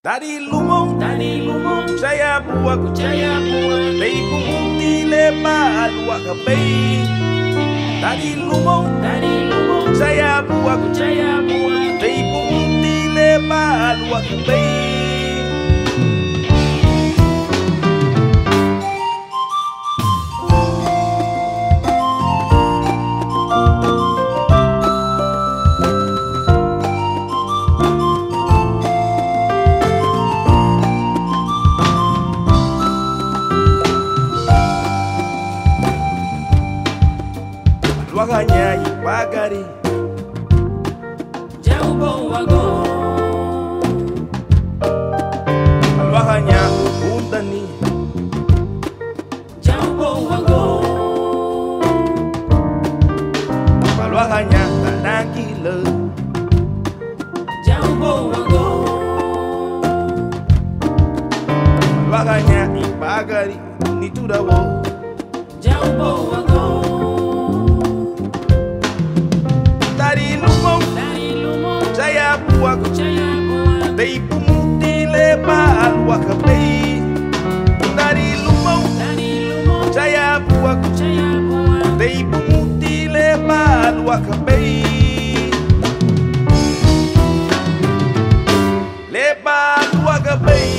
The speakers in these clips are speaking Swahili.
Dari lumong, saya buat Dei pumuti lepa luak kapay. Dari lumong, saya buat Dei pumuti lepa luak kapay. Luaganya ipagari jauh bawago Luaganya undani jauh bawago Luaganya tanagila jauh bawago Luaganya ipagari nitudawo jauh bawago Dari lumong saya buat Dei pumuti lepa luak kapay. Dari lumong saya buat Dei pumuti lepa luak kapay. Lepa luak kapay.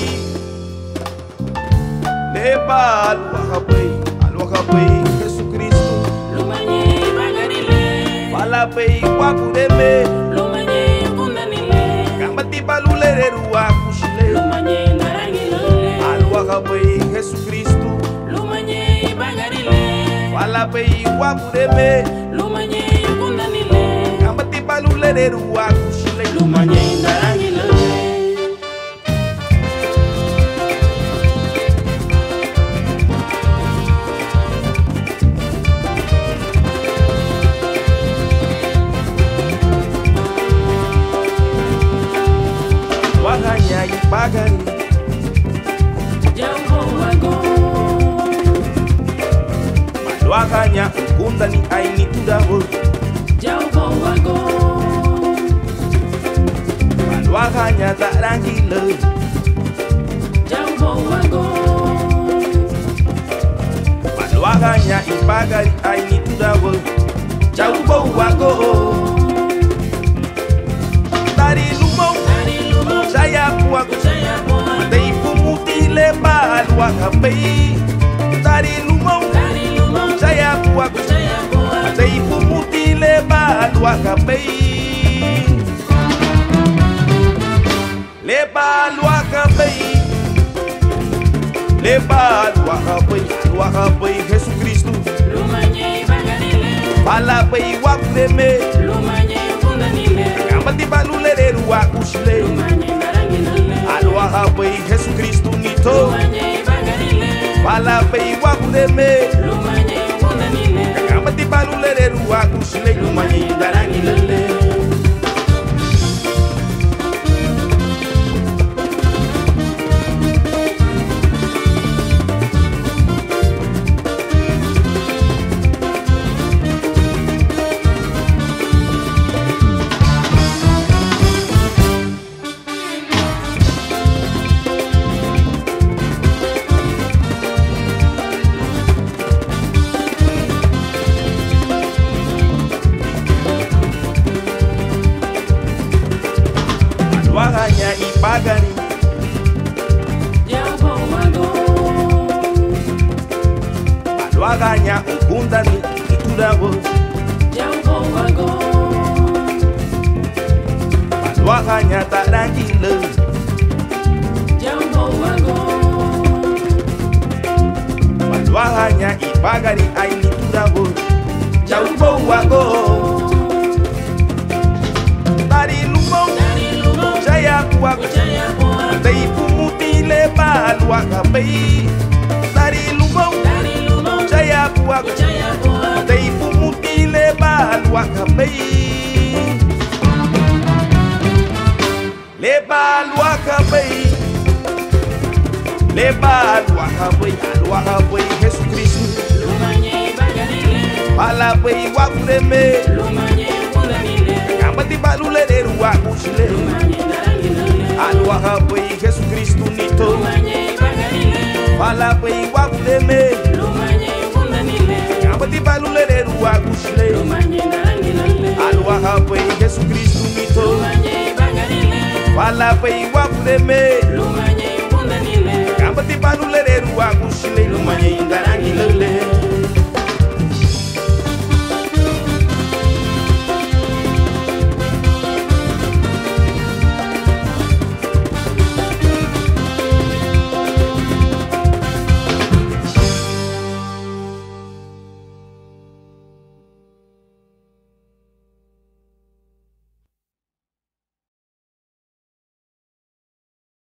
Lepa luak kapay. Luak kapay Jesus Cristo. lumanye bagarile Fala pay waku deme. lumanye kundanile Kamati balulere ruaku shile. lumanye narangilole Alua kapay Jesus Cristo. lumanye bagarile Fala pay waku deme. lumanye kundanile Kamati balulere ruaku shile. lumanye narangilole Luaganya ipagari jauh bawago Luaganya undani aini tudawo jauh bawago Luaganya tarangila jauh bawago Luaganya ipagari aini tudawo Jauh bawago Dari lumong saya buat Dei pumuti lepa luak kapay. Dari lumong saya buat Dei pumuti lepa luak kapay. Lepa luak kapay. Lepa luak kapay. Luak kapay Jesus Cristo. lumanye bagarile Pala pay wak deme. lumanye kundanile Kamati balulere ruak usle. lumanye narangilole Alua kapay Jesus Cristo nito. lumanye bagarile Pala pay wak deme. lumanye kundanile Kamati balulere ruak usle. Lumanye darangilele. Luaganya ipagari jauh bawago Luaganya undani itudawo jauh bawago Luaganya tarangila jauh bawago Luaganya ipagari aini tudawo Jauh bawago Dari lumong saya buat Dei pumuti lepa luak kapay. Dari lumong saya buat Dei pumuti lepa luak kapay. Lepa luak kapay. Lepa luak kapay. Luak kapay Jesus Cristo. lumanye bagarile Pala pay wak deme. lumanye kundanile Kamati balulere ruak usle. lumanye narangilole Aloha pai Jesus Cristo nito Lumanye baganile. Fala pai wakuleme Lumanye kundanile. Ambati balulere wakushile Lumanye nangilale. Aloha pai Jesus Cristo nito Lumanye baganile. Fala pai wakuleme Lumanye kundanile. Ambati balulere wakushile Lumanye ingarangilele